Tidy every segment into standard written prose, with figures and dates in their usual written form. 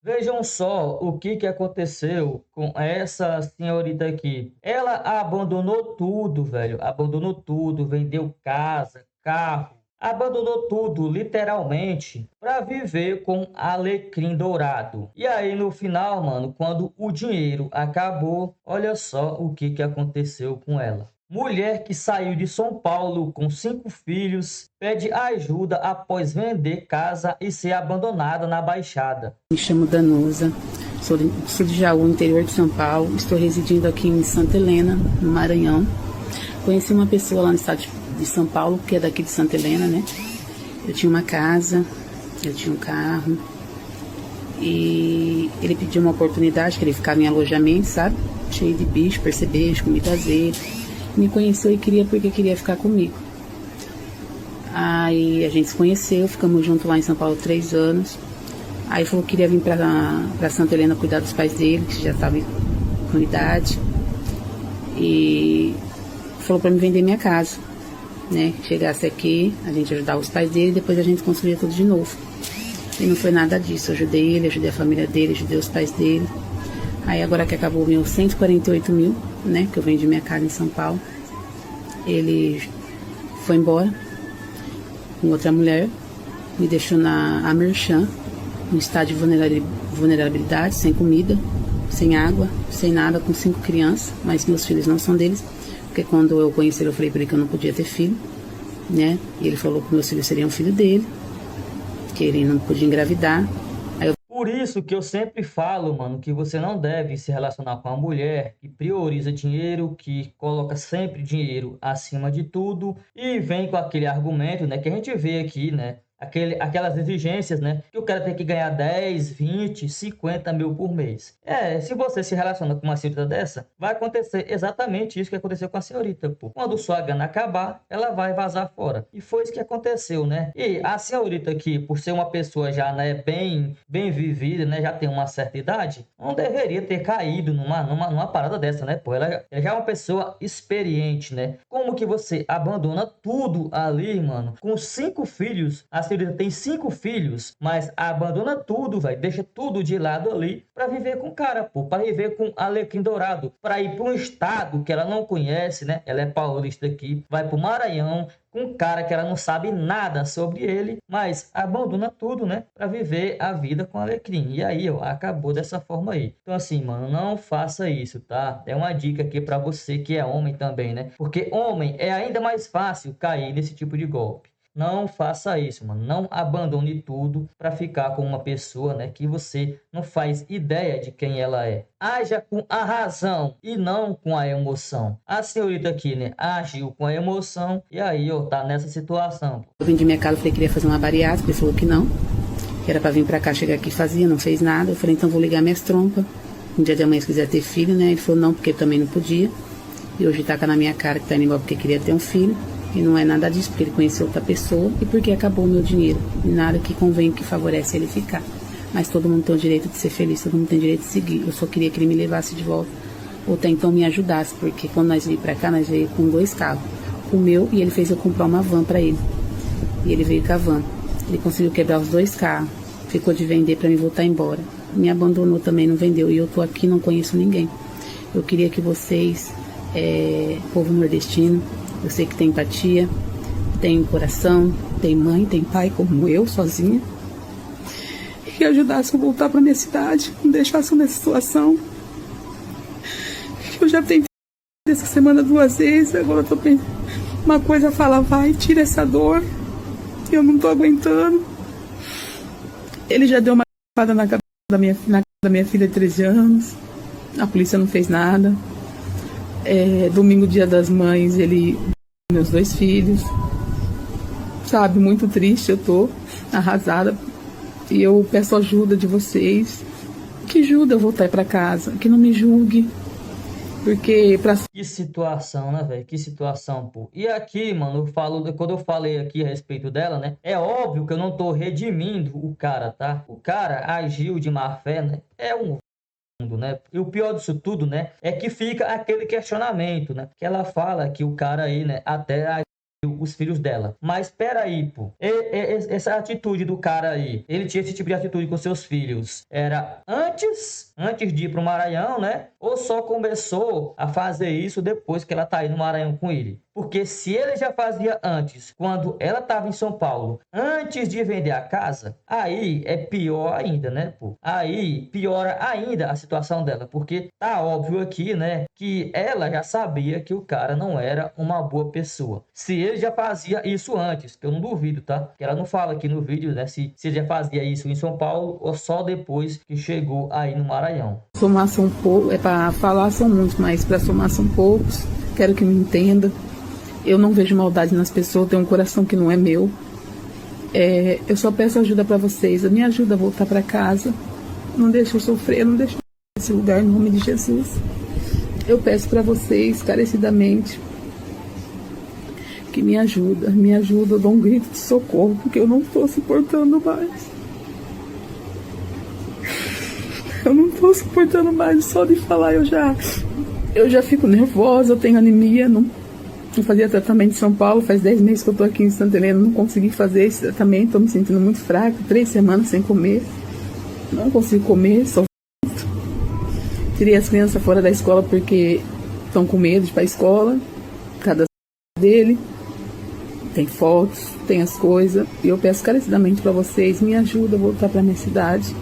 Vejam só o que aconteceu com essa senhorita aqui. Ela abandonou tudo, velho. Abandonou tudo, vendeu casa, carro, abandonou tudo, literalmente, para viver com alecrim dourado. E aí, no final, mano, quando o dinheiro acabou, olha só o que aconteceu com ela. Mulher que saiu de São Paulo com 5 filhos pede ajuda após vender casa e ser abandonada na Baixada. Me chamo Danusa, sou de Jaú, interior de São Paulo. Estou residindo aqui em Santa Helena, no Maranhão. Conheci uma pessoa lá no estado de São Paulo, que é daqui de Santa Helena, né? Eu tinha uma casa, eu tinha um carro. E ele pediu uma oportunidade, que ele ficava em alojamento, sabe? Cheio de bicho, percevejo, comida azedo. Me conheceu e porque queria ficar comigo. Aí a gente se conheceu, ficamos juntos lá em São Paulo 3 anos. Aí falou que queria vir pra Santa Helena cuidar dos pais dele, que já estavam com idade. E falou pra me vender minha casa, né? Chegasse aqui, a gente ajudava os pais dele e depois a gente construía tudo de novo. E não foi nada disso, eu ajudei ele, ajudei a família dele, ajudei os pais dele. Aí agora que acabou o meu 148 mil, né? Que eu vendi minha casa em São Paulo. Ele foi embora com outra mulher, me deixou na Amerchan, no estado de vulnerabilidade, sem comida, sem água, sem nada, com 5 crianças, mas meus filhos não são deles, porque quando eu conheci ele, eu falei para ele que eu não podia ter filho, né? E ele falou que meus filhos seriam filho dele, que ele não podia engravidar. Por isso que eu sempre falo, mano, que você não deve se relacionar com uma mulher que prioriza dinheiro, que coloca sempre dinheiro acima de tudo e vem com aquele argumento, né, que a gente vê aqui, né? Aquelas exigências, né? Que o cara tem que ganhar 10, 20, 50 mil por mês. Se você se relaciona com uma senhorita dessa, vai acontecer exatamente isso que aconteceu com a senhorita, pô. Quando sua grana acabar, ela vai vazar fora. E foi isso que aconteceu, né? E a senhorita aqui, por ser uma pessoa já, né, bem vivida, né? Já tem uma certa idade, não deveria ter caído numa parada dessa, né, pô? Ela já é uma pessoa experiente, né? Como que você abandona tudo ali, mano, com 5 filhos, a senhorita tem 5 filhos, mas abandona tudo, velho, deixa tudo de lado ali pra viver com o cara, pô, pra viver com alecrim dourado, pra ir pra um estado que ela não conhece, né? Ela é paulista aqui, vai pro Maranhão, com um cara que ela não sabe nada sobre ele, mas abandona tudo, né, pra viver a vida com alecrim. E aí, ó, acabou dessa forma aí. Então assim, mano, não faça isso, tá? É uma dica aqui pra você que é homem também, né? Porque homem é ainda mais fácil cair nesse tipo de golpe. Não faça isso, mano. Não abandone tudo para ficar com uma pessoa, né, que você não faz ideia de quem ela é. Haja com a razão e não com a emoção. A senhorita aqui, né, agiu com a emoção e aí, ó, tá nessa situação. Eu vendi minha casa, falei que queria fazer uma bariátrica, ele falou que não, que era pra vir pra cá, chegar aqui, fazia, não fez nada. Eu falei, então vou ligar minhas trompas. Um dia de amanhã, se quiser ter filho, né? Ele falou, não, porque também não podia. E hoje taca na minha cara que tá indo embora porque queria ter um filho. E não é nada disso, porque ele conheceu outra pessoa e porque acabou o meu dinheiro. E nada que convém, que favorece ele ficar. Mas todo mundo tem o direito de ser feliz, todo mundo tem o direito de seguir. Eu só queria que ele me levasse de volta, ou até então me ajudasse, porque quando nós viemos pra cá, nós veio com 2 carros. O meu, e ele fez eu comprar uma van pra ele. E ele veio com a van. Ele conseguiu quebrar os 2 carros, ficou de vender pra me voltar embora. Me abandonou também, não vendeu. E eu tô aqui, não conheço ninguém. Eu queria que vocês, povo nordestino, eu sei que tem empatia, tem coração, tem mãe, tem pai, como eu, sozinha. Que ajudasse a voltar para minha cidade, não deixasse nessa situação. Eu já tentei essa semana 2 vezes, agora eu tô pensando. Uma coisa fala, vai, tira essa dor. Eu não tô aguentando. Ele já deu uma espada na cabeça da minha filha de 13 anos. A polícia não fez nada. Domingo, dia das mães, ele meus 2 filhos, sabe, muito triste, eu tô arrasada e eu peço ajuda de vocês, que ajuda eu voltar pra casa, que não me julgue, porque Que situação, né, velho? Que situação, pô. E aqui, mano, quando eu falei aqui a respeito dela, né? É óbvio que eu não tô redimindo o cara, tá? O cara agiu de má fé, né? É um mundo, né? E o pior disso tudo, né, é que fica aquele questionamento, né? Que ela fala que o cara aí, né, até os filhos dela. Mas espera aí, pô. Essa atitude do cara aí, ele tinha esse tipo de atitude com seus filhos, era antes de ir pro Maranhão, né? Ou só começou a fazer isso depois que ela tá aí no Maranhão com ele? Porque se ele já fazia antes, quando ela estava em São Paulo, antes de vender a casa, aí é pior ainda, né, pô? Aí piora ainda a situação dela, porque tá óbvio aqui, né, que ela já sabia que o cara não era uma boa pessoa. Se ele já fazia isso antes, que eu não duvido, tá? Que ela não fala aqui no vídeo, né, se ele já fazia isso em São Paulo ou só depois que chegou aí no Maranhão. Somar são poucos, é para falar são muitos, mas para somar são poucos. Quero que me entenda. Eu não vejo maldade nas pessoas, tenho um coração que não é meu. Eu só peço ajuda para vocês. Me ajuda a voltar para casa. Não deixe eu sofrer, não deixe eu esse lugar em nome de Jesus. Eu peço para vocês, encarecidamente, que me ajuda, eu dou um grito de socorro, porque eu não estou suportando mais. Eu não estou suportando mais, só de falar eu já fico nervosa, eu tenho anemia, não fazia tratamento em São Paulo, faz 10 meses que eu tô aqui em Santa Helena, não consegui fazer esse tratamento, tô me sentindo muito fraca, 3 semanas sem comer, não consigo comer, só tirei as crianças fora da escola porque estão com medo de ir pra escola, cada dele, tem fotos, tem as coisas, e eu peço carecidamente para vocês, me ajuda a voltar pra minha cidade,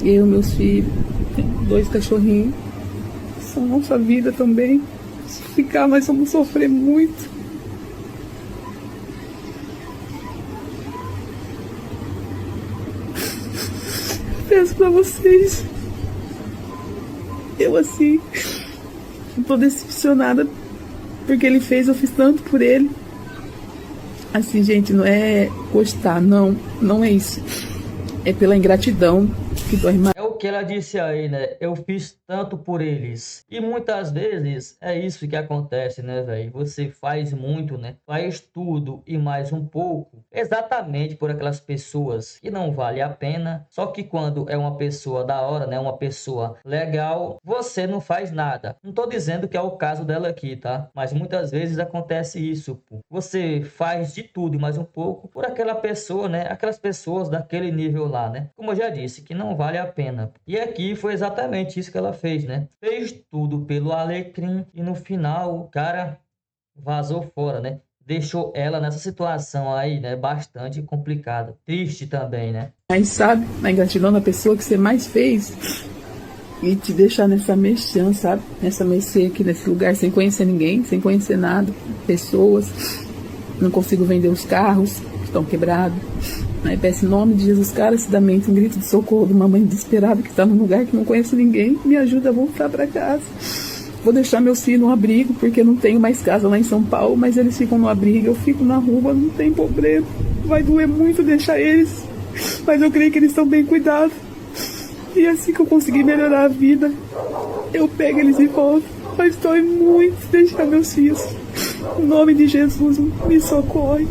eu, meus filhos, tenho 2 cachorrinhos, são nossa vida também. Se ficar, nós vamos sofrer muito. Peço pra vocês. Eu assim, tô decepcionada porque ele fez, eu fiz tanto por ele. Assim, gente, não é gostar, não é isso. É pela ingratidão que dói mais. É o que ela disse aí, né? Eu fiz tanto por eles. E muitas vezes é isso que acontece, né, velho? Você faz muito, né? Faz tudo e mais um pouco, exatamente por aquelas pessoas que não vale a pena. Só que quando é uma pessoa da hora, né? Uma pessoa legal, você não faz nada. Não tô dizendo que é o caso dela aqui, tá? Mas muitas vezes acontece isso, pô. Você faz de tudo e mais um pouco por aquela pessoa, né? Aquelas pessoas daquele nível lá, né? Como eu já disse, que não vale a pena. E aqui foi exatamente isso que ela fez, né? Fez tudo pelo Alecrim e no final o cara vazou fora, né? Deixou ela nessa situação aí, né? Bastante complicada. Triste também, né? Mas sabe, na ingratidão da pessoa que você mais fez e te deixar nessa mexã, sabe? Nessa mercê aqui nesse lugar, sem conhecer ninguém, sem conhecer nada, pessoas. Não consigo vender os carros, estão quebrados. Aí peço em nome de Jesus, carecidamente, um grito de socorro de uma mãe desesperada que está num lugar que não conheço ninguém. Me ajuda a voltar para casa. Vou deixar meus filhos no abrigo, porque não tenho mais casa lá em São Paulo, mas eles ficam no abrigo, eu fico na rua, não tem problema. Vai doer muito deixar eles, mas eu creio que eles estão bem cuidados. E assim que eu conseguir melhorar a vida, eu pego eles e volto. Mas dói muito deixar meus filhos. Em nome de Jesus, me socorre.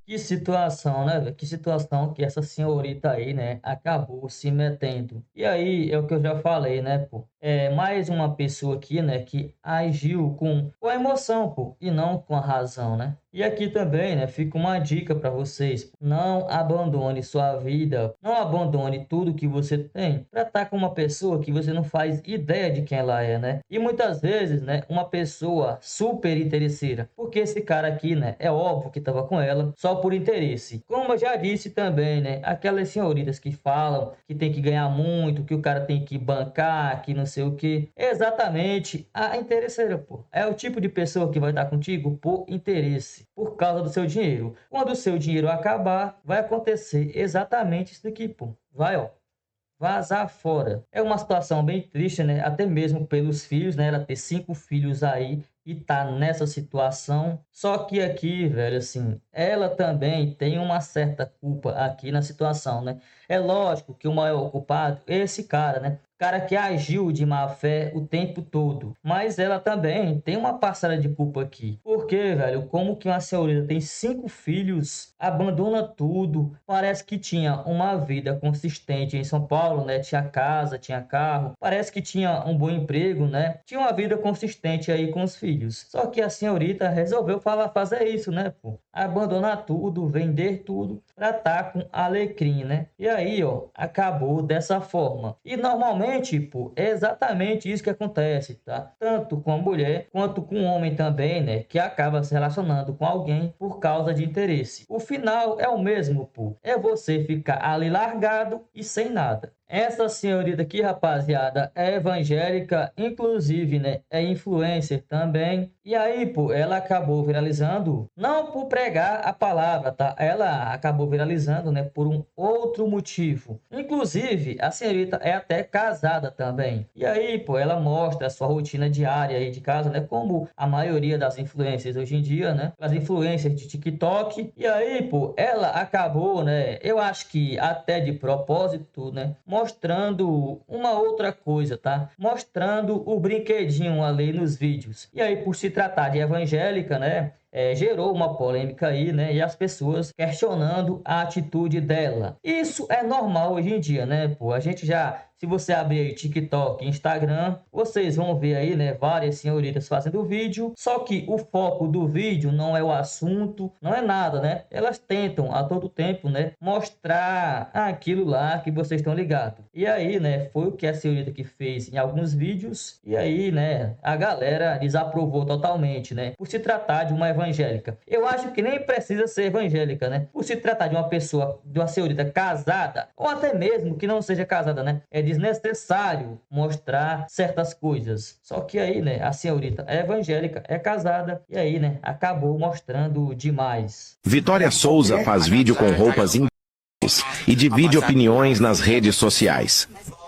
Que situação, né, velho? Que situação que essa senhorita aí, né, acabou se metendo. E aí, é o que eu já falei, né, pô? É mais uma pessoa aqui, né, que agiu com a emoção, pô, e não com a razão, né? E aqui também, né, fica uma dica para vocês. Não abandone sua vida, não abandone tudo que você tem para estar com uma pessoa que você não faz ideia de quem ela é, né? E muitas vezes, né, uma pessoa super interesseira, porque esse cara aqui, né, é óbvio que estava com ela só por interesse. Como eu já disse também, né, aquelas senhoritas que falam que tem que ganhar muito, que o cara tem que bancar, que não sei o que. Exatamente a interesseira, pô. É o tipo de pessoa que vai estar contigo por interesse, por causa do seu dinheiro. Quando o seu dinheiro acabar, vai acontecer exatamente isso daqui, pô. Vai, ó, vazar fora. É uma situação bem triste, né? Até mesmo pelos filhos, né? Ela ter 5 filhos aí e tá nessa situação. Só que aqui, velho, assim, ela também tem uma certa culpa aqui na situação, né? É lógico que o maior culpado é esse cara, né? cara que agiu de má fé o tempo todo. Mas ela também tem uma parcela de culpa aqui. Porque, velho, como que uma senhorita tem 5 filhos, abandona tudo, parece que tinha uma vida consistente em São Paulo, né? Tinha casa, tinha carro, parece que tinha um bom emprego, né? Tinha uma vida consistente aí com os filhos. Só que a senhorita resolveu fazer isso, né, pô? Abandonar tudo, vender tudo pra estar com Alecrim, né? E aí, ó, acabou dessa forma. E normalmente, pô, é exatamente isso que acontece, tá? Tanto com a mulher quanto com o homem também, né? Que acaba se relacionando com alguém por causa de interesse. O final é o mesmo, pô. É você ficar ali largado e sem nada. Essa senhorita aqui, rapaziada, é evangélica, inclusive, né, é influencer também. E aí, pô, ela acabou viralizando, não por pregar a palavra, tá? Ela acabou viralizando, né, por um outro motivo. Inclusive, a senhorita é até casada também. E aí, pô, ela mostra a sua rotina diária aí de casa, né, como a maioria das influencers hoje em dia, né? As influencers de TikTok. E aí, pô, ela acabou, né, eu acho que até de propósito, né, mostrando uma outra coisa, tá? Mostrando o brinquedinho ali nos vídeos. E aí, por se tratar de evangélica, né? Gerou uma polêmica aí, né? E as pessoas questionando a atitude dela. Isso é normal hoje em dia, né? Pô, a gente já, se você abrir aí TikTok, Instagram, vocês vão ver aí, né? Várias senhoritas fazendo vídeo. Só que o foco do vídeo não é o assunto, não é nada, né? Elas tentam a todo tempo, né? Mostrar aquilo lá que vocês estão ligados. E aí, né? Foi o que a senhorita que fez em alguns vídeos. E aí, né? A galera desaprovou totalmente, né? Por se tratar de uma evangélica. Eu acho que nem precisa ser evangélica, né? Por se tratar de uma pessoa, de uma senhorita casada, ou até mesmo que não seja casada, né? É desnecessário mostrar certas coisas. Só que aí, né? A senhorita é evangélica, é casada, e aí, né? Acabou mostrando demais. Vitória Souza faz vídeo com roupas e divide opiniões nas redes sociais.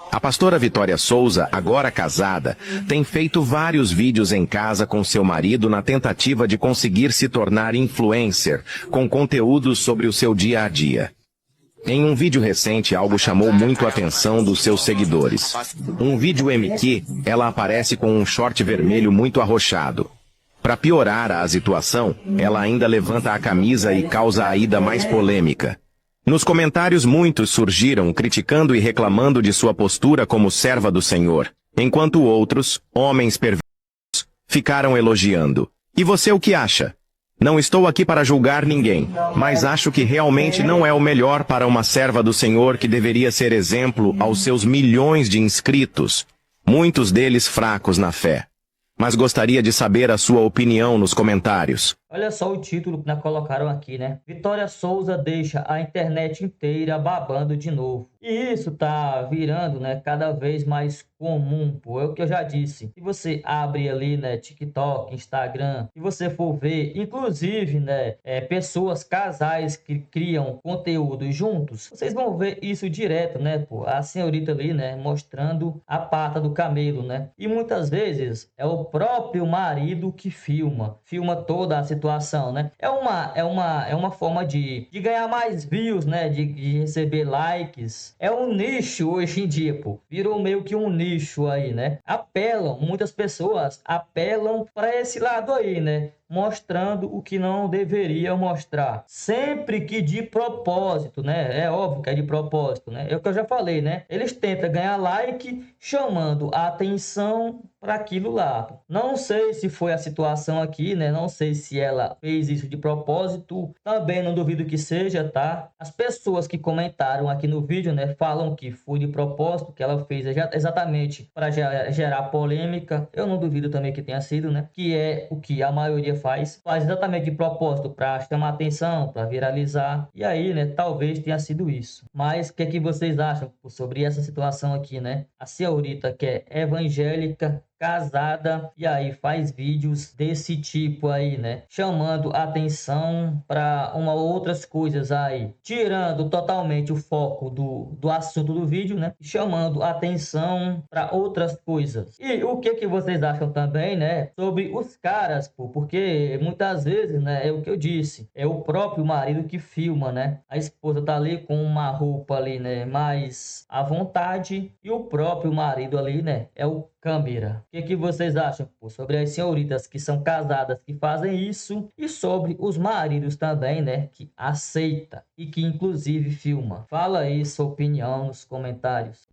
A pastora Vitória Souza, agora casada, tem feito vários vídeos em casa com seu marido na tentativa de conseguir se tornar influencer, com conteúdos sobre o seu dia a dia. Em um vídeo recente, algo chamou muito a atenção dos seus seguidores. Um vídeo em que ela aparece com um short vermelho muito arroxado. Para piorar a situação, ela ainda levanta a camisa e causa ainda mais polêmica. Nos comentários muitos surgiram criticando e reclamando de sua postura como serva do Senhor, enquanto outros, homens perversos, ficaram elogiando. E você o que acha? Não estou aqui para julgar ninguém, mas acho que realmente não é o melhor para uma serva do Senhor que deveria ser exemplo aos seus milhões de inscritos, muitos deles fracos na fé. Mas gostaria de saber a sua opinião nos comentários. Olha só o título que nós colocaram aqui, né? Vitória Souza deixa a internet inteira babando de novo. E isso tá virando, né, cada vez mais comum, pô. É o que eu já disse. Se você abre ali, né, TikTok, Instagram, se você for ver, inclusive, né, pessoas, casais que criam conteúdo juntos, vocês vão ver isso direto, né, pô. A senhorita ali, né, mostrando a pata do camelo, né? E muitas vezes é o próprio marido que filma toda a situação, né? É uma forma de ganhar mais views, né? De receber likes. É um nicho hoje em dia, pô. Virou meio que um nicho aí, né? Muitas pessoas apelam para esse lado aí, né? Mostrando o que não deveria mostrar. Sempre que de propósito, né? É óbvio que é de propósito, né? É o que eu já falei, né? Eles tentam ganhar like chamando a atenção para aquilo lá. Não sei se foi a situação aqui, né? Não sei se ela fez isso de propósito. Também não duvido que seja, tá? As pessoas que comentaram aqui no vídeo, né? Falam que foi de propósito, que ela fez exatamente para gerar polêmica. Eu não duvido também que tenha sido, né? Que é o que a maioria faz exatamente de propósito para chamar atenção, para viralizar. E aí, né, talvez tenha sido isso. Mas o que é que vocês acham sobre essa situação aqui, né? A senhorita que é evangélica casada e aí faz vídeos desse tipo aí, né? Chamando atenção para outras coisas aí, tirando totalmente o foco do assunto do vídeo, né? Chamando atenção para outras coisas. E o que vocês acham também, né? Sobre os caras, pô, porque muitas vezes, né? É o que eu disse, é o próprio marido que filma, né? A esposa tá ali com uma roupa ali, né? Mais à vontade e o próprio marido ali, né? É o câmera. O que vocês acham, pô, sobre as senhoritas que são casadas que fazem isso e sobre os maridos também, né? Que aceita e que inclusive filma. Fala aí sua opinião nos comentários.